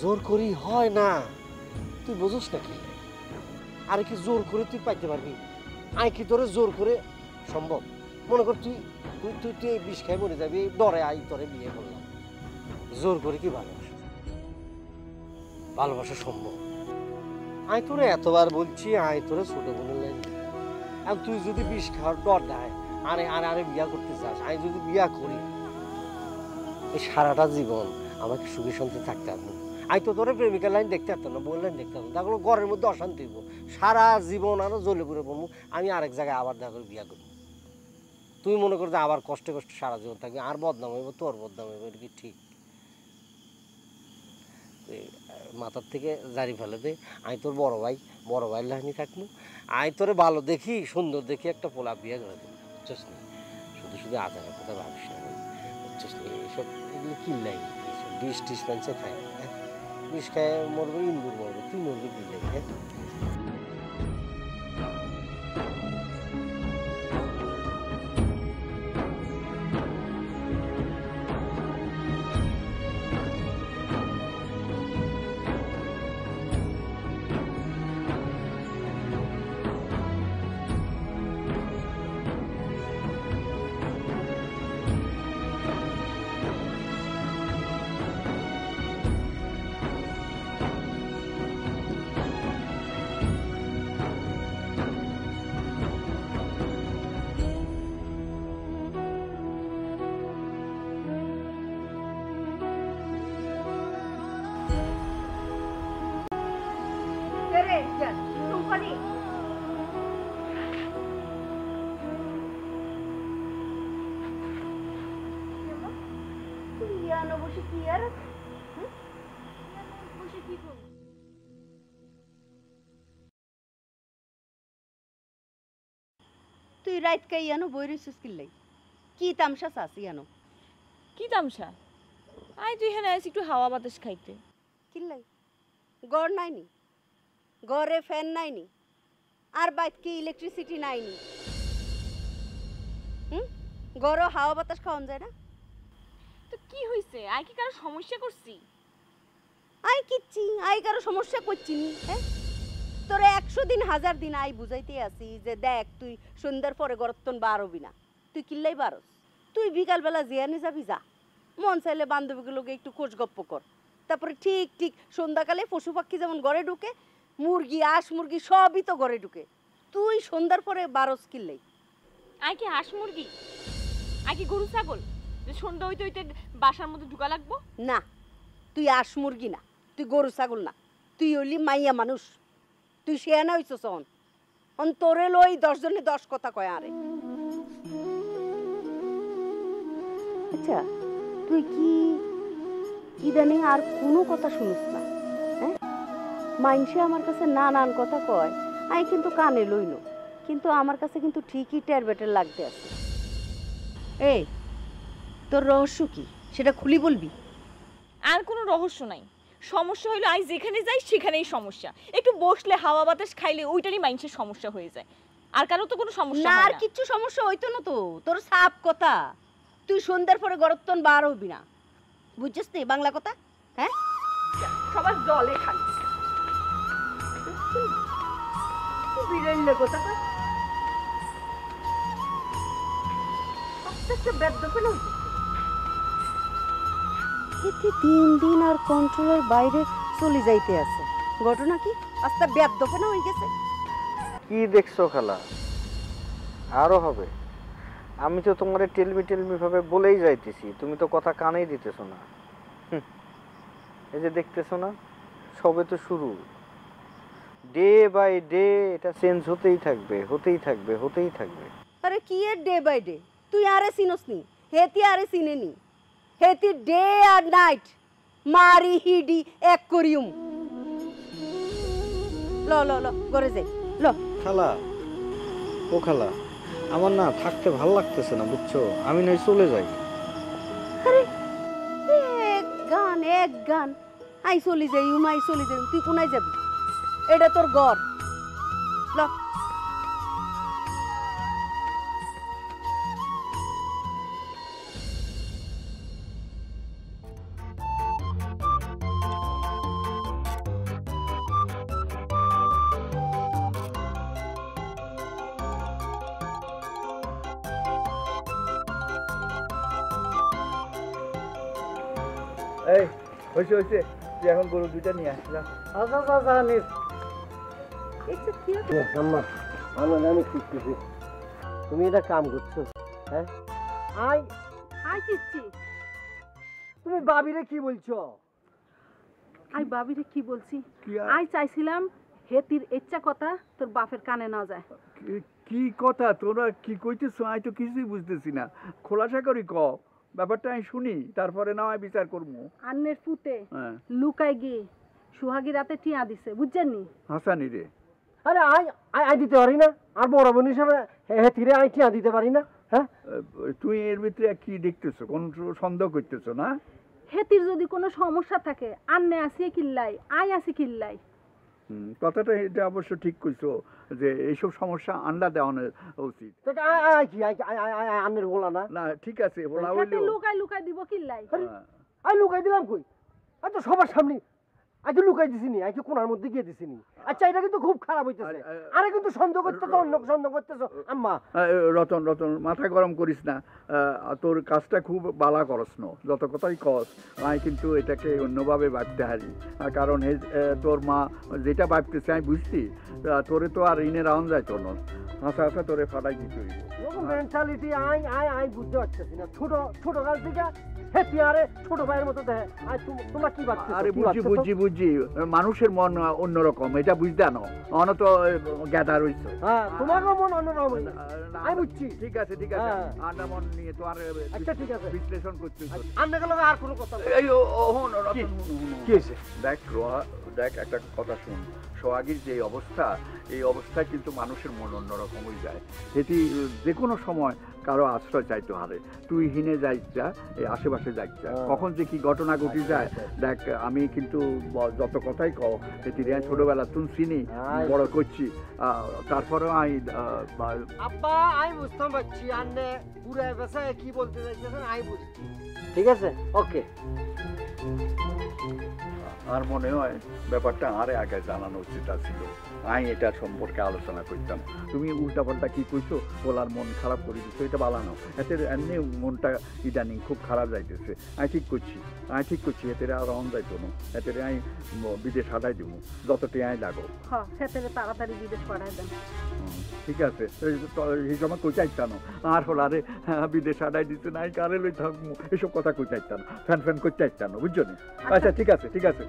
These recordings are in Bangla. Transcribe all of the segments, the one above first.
জোর করি হয় না, তুই বুঝোস নাকি? আরে কি জোর করে তুই পাইতে পারবি? আয় কি তোরে জোর করে সম্ভব? মনে কর তুই তুই তুই তুই বিষ খাই মরে যাবি, ডরে আই তোরে বিয়ে করলাম। জোর করে কি ভালোবাসা? ভালোবাসা সম্ভব? আয় তোরে এতবার বলছি, আয় তোরে ছোট বোনের লাইন। আর তুই যদি বিষ খাওয়ার ডর দেয়, আরে আরে আরে বিয়া করতে চাস, আমি যদি বিয়া করি এই সারাটা জীবন আমাকে সুখী শান্তি থাকতে পারবো। আমি তো তোরে প্রেমিকার লাইন দেখতে পারতাম না, বললেন দেখতে পারতাম, তাহলে ঘরের মধ্যে অশান্তি হইব, সারা জীবন আরো জ্বলে পুড়ে পড়বো। আমি আরেক জায়গায় আবার দেখা করে বিয়া করবো। তুই মনে কর যে আবার কষ্টে কষ্টে সারা জীবন থাকবি, আর বদনাম হইব, তোর বদনাম হইব, এটা কি ঠিক? মাথার থেকে জারি ফেলে দে, আমি তোর বড় ভাই লাইনি থাকবো। আমি তোরে ভালো দেখি, সুন্দর দেখি একটা পোলা বিয়ে করে দেবো, বুঝছিস না? শুধু শুধু আজারের কথা ভাবিস না, বুঝছিস না? এইসব এগুলো কিনলাই, এইসব বিষ টিস মানুষে খায়, হ্যাঁ? বিষ খায় মরবে, ইন্দুর মরবে, তুই মরবি কিনলাই, হ্যাঁ? তুই রাত কে ইয়ানো বই রইছিস কিল্লাই? কি তামসা চাস ইয়ানো? কি তামসা? আই তুই এখানে আইস একটু হাওয়া বাতাস খাইতে। কিল্লাই গড় নাইনি, ঘরে ফ্যান নাইনি, আর বাইত কি ইলেকট্রিসিটি নাইনি? গড় হাওয়া বাতাস খাওয়ান যায় না? তো কি হইছে? আই কি কারো সমস্যা করছি? আই কারো সমস্যা করছি নি, হ্যাঁ? তোরে 100 দিন 1000 দিন আই বুঝাইতে আসি যে দেখ তুই সন্ধ্যার পরে গরত্তন বারবি না, তুই কিল্লাই বারস? তুই বিকালবেলা জিয়ানি যাবি, যা, মন চাইলে বান্ধবীগুলোকে একটু খোঁজ গপ্প কর, তারপরে ঠিক ঠিক সন্ধ্যাকালে পশু পাখি যেমন ঘরে ঢুকে, মুরগি হাঁস মুরগি সবই তো ঘরে ঢুকে, তুই সন্ধ্যার পরে বারস কিল্লাই? আই কি হাঁস মুরগি? আই কি গরু ছাগল যে সন্ধ্যা হইতে হইতে বাসার মধ্যে ঢুকা লাগবো? না, তুই হাঁস মুরগি না, তুই গরু ছাগল না, তুই হইলি মাইয়া মানুষ, তুই শেয়ানা হইছস। তোরে লই 10 জনে 10 কথা কয় আরে। আচ্ছা তুই কি ইদানিং আর কোনো কথা শুনিস না? হ্যাঁ, মাইনসে আমার কাছে নানান কথা কয়, আমি কিন্তু কানে লইল, কিন্তু আমার কাছে কিন্তু ঠিকই টের বেটের লাগতে আছে। এই তোর রহস্য কি সেটা খুলি বলবি? আর কোনো রহস্য নাই। সমস্যা হইলো আই যেখানে যাই সেখানেই সমস্যা। একটু বসলে হাওয়া বাতাস খাইলে ওইটারই মাইন্ডের সমস্যা হয়ে যায়। আর কারো তো কোনো সমস্যা না, হয় না। আর কিচ্ছু সমস্যা হইতো না তো, তোর সাপ কথা। তুই সন্ধ্যার পরে গরত্তন বার হবি না, বুঝছিস নি বাংলা কথা? হ্যাঁ, সবার জলে খালি বিড়াইলে কথা কয়, আস্তে বেদ্য ফেলে এতে দিন দিন আর কন্ট্রোলের বাইরে চলে যাইতে আছে। ঘটনা কি? আস্তে বেদ্য ফেলে হয়ে গেছে। কি দেখছো খালা? আরো হবে। আমি তো তোমারে টেলমি ভাবে বলেই যাইতেছি, তুমি তো কথা কানেই দিতেছো না। এই যে দেখতেছো না, সবে তো শুরু। ডে বাই ডে এটা চেঞ্জ হতেই থাকবে, হতেই থাকবে, হতেই থাকবে। আরে কি এর ডে বাই ডে? তুই আরে চিনস নি, হেতি আরে চিনে নি। হেতি ডে আর নাইট মারি হিডি এক করিউম। ল ল ল ঘরে যাই, ল। খালা, ও খালা, আমার না থাকতে ভালো লাগতেছে না, বুঝছো? আমি নাই চলে যাই। আরে এক গান আই চলি যাই, আই চলি যাই, তুই কোনায় যাবি? এটা তোর ঘর, ল। এই হয়েছে হয়েছে, তুই এখন গরু দুইটা নিয়ে আসলাম। আচ্ছা আচ্ছা আচ্ছা নিস এইটা কি হচ্ছে? আম্মা আমি খুঁজতেছি তুমি এটা কাম করছো হ্যাঁ আই আই কিচ্ছি তুমি বাবিরে কি বলছো আই বাবিরে কি বলছি কি আই চাইছিলাম হেতির ইচ্ছা কথা তোর বাপের কানে না যায়। কি কথা তোরা কি কইতেছো? আমি তো কিছুই বুঝতেছি না, খোলাসা করি ক, ব্যাপারটা আমি শুনি, তারপরে না হয় বিচার করবো। আন্নের পুতে হ্যাঁ, লুকাই গিয়ে সুহাগী রাতে টিয়া দিছে বুঝছেন নি? হাসানি রে, আরে আই আই আই দিতে পারি না আর বড় বোন হিসাবে হেতিরে আই টিয়া দিতে পারি না হ্যাঁ তুই এর ভিতরে কি দেখতেছো? কোন সন্দেহ করতেছো না? হেতির যদি কোনো সমস্যা থাকে আন্নে আসি কিল্লাই আই আসি কিল্লাই। কথাটা এটা অবশ্য ঠিক কইছো যে এইসব সমস্যা আন্ডা দেওয়ানো উচিত। তো আই আই কি আই আই আই আন্নের বলা না না ঠিক আছে, বলা হেতে হইলো। লুকাই লুকাই দিব কিল্লাই। হ্যাঁ। আই লুকাই দিলাম কই আই তো সবার সামনে আই তো লুকাই দিছিনি আই তো কোনার মধ্যে গিয়ে দিছিনি আচ্ছা এটা কিন্তু খুব খারাপ হইতেছে আরে কিন্তু সন্দেহ করতেছো অন্য সন্দেহ করতেছো আম্মা রতন রতন মাথা গরম করিস না, তোর কাজটা খুব বালা করস ন, যত কথাই কস আমি কিন্তু এটাকে অন্যভাবে ভাবতে হারি, কারণ তোর মা যেটা ভাবতেছে আমি বুঝছি, তোরে তো আর ইনে রাউন যাইতো না, হাসা হাসা তোরে ফাটাই দিতে হইব। এরকম মেন্টালিটি আই আই আই বুঝতে পারতেছি না ছোট ছোট কাল থেকে হেতিয়ারে ছোট ভাইয়ের মতো দেখে আর তোমরা কি ভাবছো আরে বুঝছি বুঝছি বুঝছি, মানুষের মন অন্যরকম, এটা বুঝতে আনো অন তো গ্যাদার হইছে। হ্যাঁ তোমারও মন অন্যরকম আমি বুঝছি ঠিক আছে ঠিক আছে, হ্যাঁ। আন্ডা মন নিয়ে তো আর আচ্ছা ঠিক আছে বিশ্লেষণ করতে আন্না গেল আর কোনো কথা এই হন রতন, কি হয়েছে দেখ দেখ একটা কথা শুন, সোহাগীর যে অবস্থা, এই অবস্থায় কিন্তু মানুষের মন অন্যরকম হয়ে যায়, এটি যে কোনো সময় কারো আশ্রয় চাইতে হারে, তুই হিনে যাই যা, এই আশেপাশে যাই যা, কখন যে কি ঘটনা ঘটে যায় দেখ। আমি কিন্তু যত কথাই কও এটি ছোটবেলা তুই চিনি বড় করছি, তারপরেও আমি আব্বা আমি বুঝতে পারছি আন্নে পুরো বেসা কি বলতে চাইছেন আমি বুঝছি ঠিক আছে ওকে আর মনে হয় ব্যাপারটা আরে আগে জানানো উচিত ছিল, আমি এটা সম্পর্কে আলোচনা করতাম। তুমি উল্টাপাল্টা কি কইছো, বলার মন খারাপ করে দিচ্ছ, এটা বালানো, এতে এমনি মনটা ইদানিং খুব খারাপ যাইতেছে। আমি ঠিক করছি এতে আর রং যাইতো না, এতে আমি বিদেশ হাঁটাই দিব যতটি আমি লাগো। হ হেতে তাড়াতাড়ি বিদেশ পাঠাই দেন। ঠিক আছে, এই সময় কই চাইতানো আর হল আরে বিদেশ হাঁটাই দিতে নাই কারে লই থাকবো, এসব কথা কই চাইতানো, ফ্যান ফ্যান কই চাইতানো, বুঝছো না? আচ্ছা ঠিক আছে ঠিক আছে,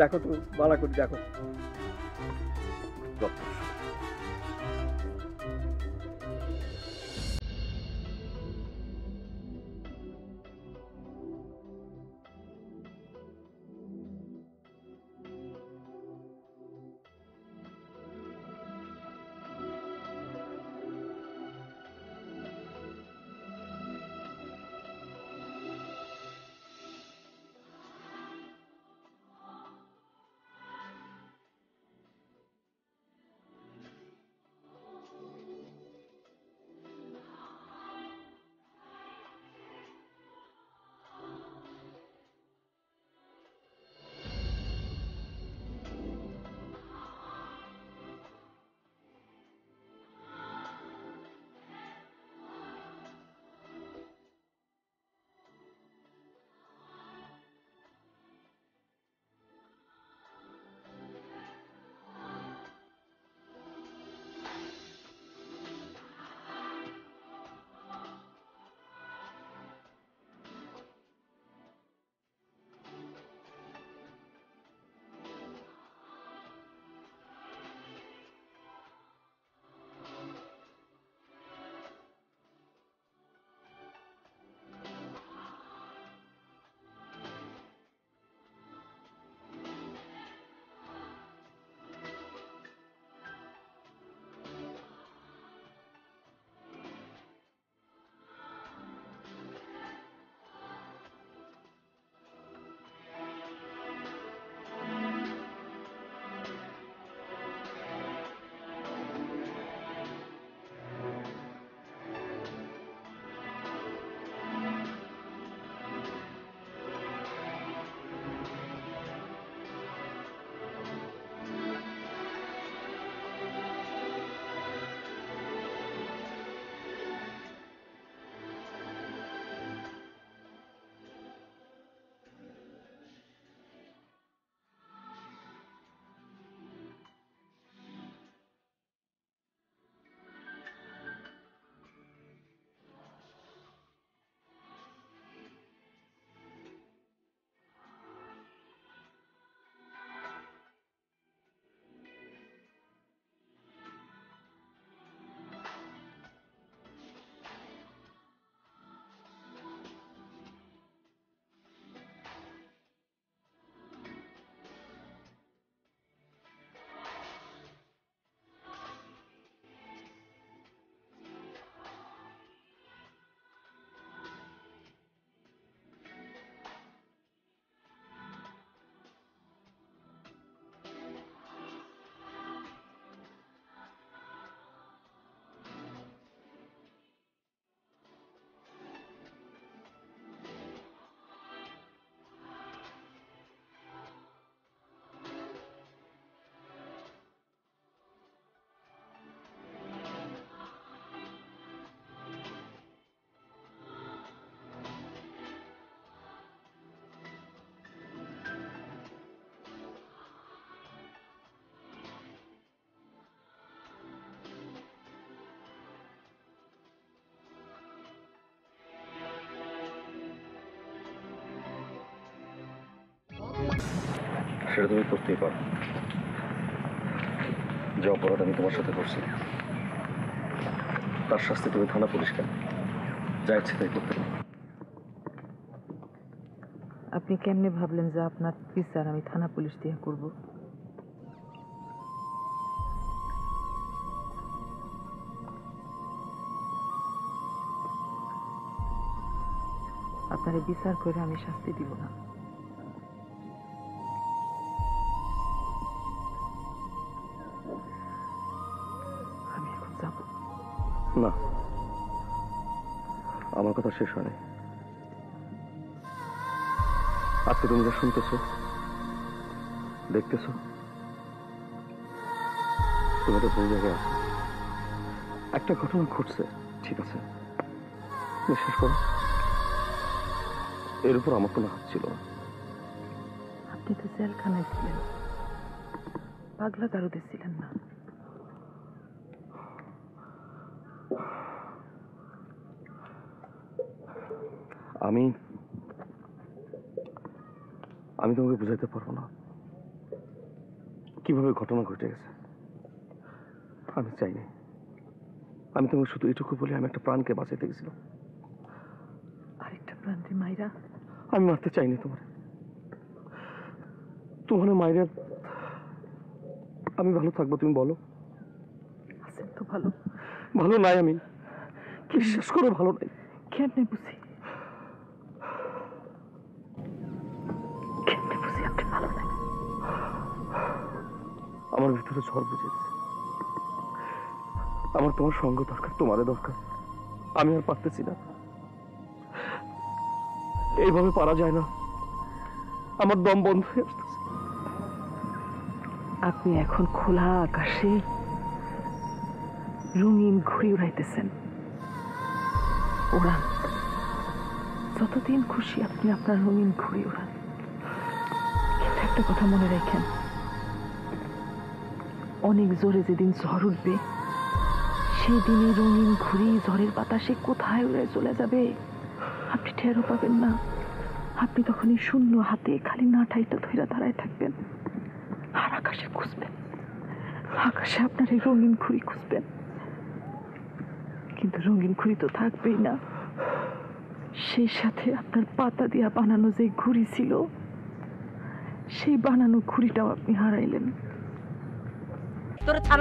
দেখো তো ভালো করে দেখো। সেটা তুমি করতেই পারো। যে অপরাধ আমি তোমার সাথে করছি তার শাস্তি তুমি থানা পুলিশ কেন, যা ইচ্ছে তাই করতে পারো। আপনি কেমনে ভাবলেন যে আপনার বিচার আমি থানা পুলিশ দিয়ে করব? আপনারে বিচার করে আমি শাস্তি দিব না। আমি এখন যাব না, আমার কথা শেষ হয়নি। আজকে তুমি যা শুনতেছো দেখতেছো, তুমি তো ভুল জায়গায় আছো। একটা ঘটনা ঘটছে, ঠিক আছে, বিশ্বাস করো এর উপর আমার কোনো হাত ছিল না। আপনি তো জেলখানায় ছিলেন, পাগলা গারদে ছিলেন না। আমি আমি তোমাকে বুঝাইতে পারবো না কিভাবে ঘটনা ঘটে গেছে। আমি চাইনি, আমি তোমাকে শুধু এটুকু বলি আমি একটা প্রাণকে বাঁচাইতে গেছিলাম। আরেকটা প্রান্তে মাইরা আমি মারতে চাইনি তোমার তোমার মায়ের। আমি ভালো থাকবো, তুমি বলো। আছেন তো ভালো? ভালো নাই, আমি বিশ্বাস করো ভালো নাই। কেমনে বুঝি, কেমনে বুঝি আপনি ভালো নাই? আমার ভিতরে ঝড় বুঝেছে। আমার তোমার সঙ্গ দরকার, তোমারে দরকার। আমি আর পারতেছি না, এইভাবে পারা যায় না। আমার দম বন্ধ হয়ে আসতেছে। আপনি এখন খোলা আকাশে রঙিন ঘুড়ি উড়াইতেছেন। উড়ান, যতদিন খুশি আপনি আপনার রঙিন ঘুড়ি উড়ান। কিন্তু একটা কথা মনে রাখেন, অনেক জোরে যেদিন ঝড় উঠবে সেই দিনই রঙিন ঘুড়ি ঝড়ের বাতাসে কোথায় উড়ে চলে যাবে আপনি টেরও পাবেন না। আপনি তখনই শূন্য হাতে খালি নাঠাইটা ধইরা দাঁড়ায় থাকবেন আর আকাশে খুঁজবেন, আকাশে আপনার এই রঙিন ঘুড়ি খুঁজবেন। কিন্তু রঙিন ঘুড়ি তো থাকবেই না, সেই সাথে আপনার পাতা দিয়া বানানো যে ঘুড়ি ছিল সেই বানানো ঘুড়িটাও আপনি হারাইলেন। তোর থানা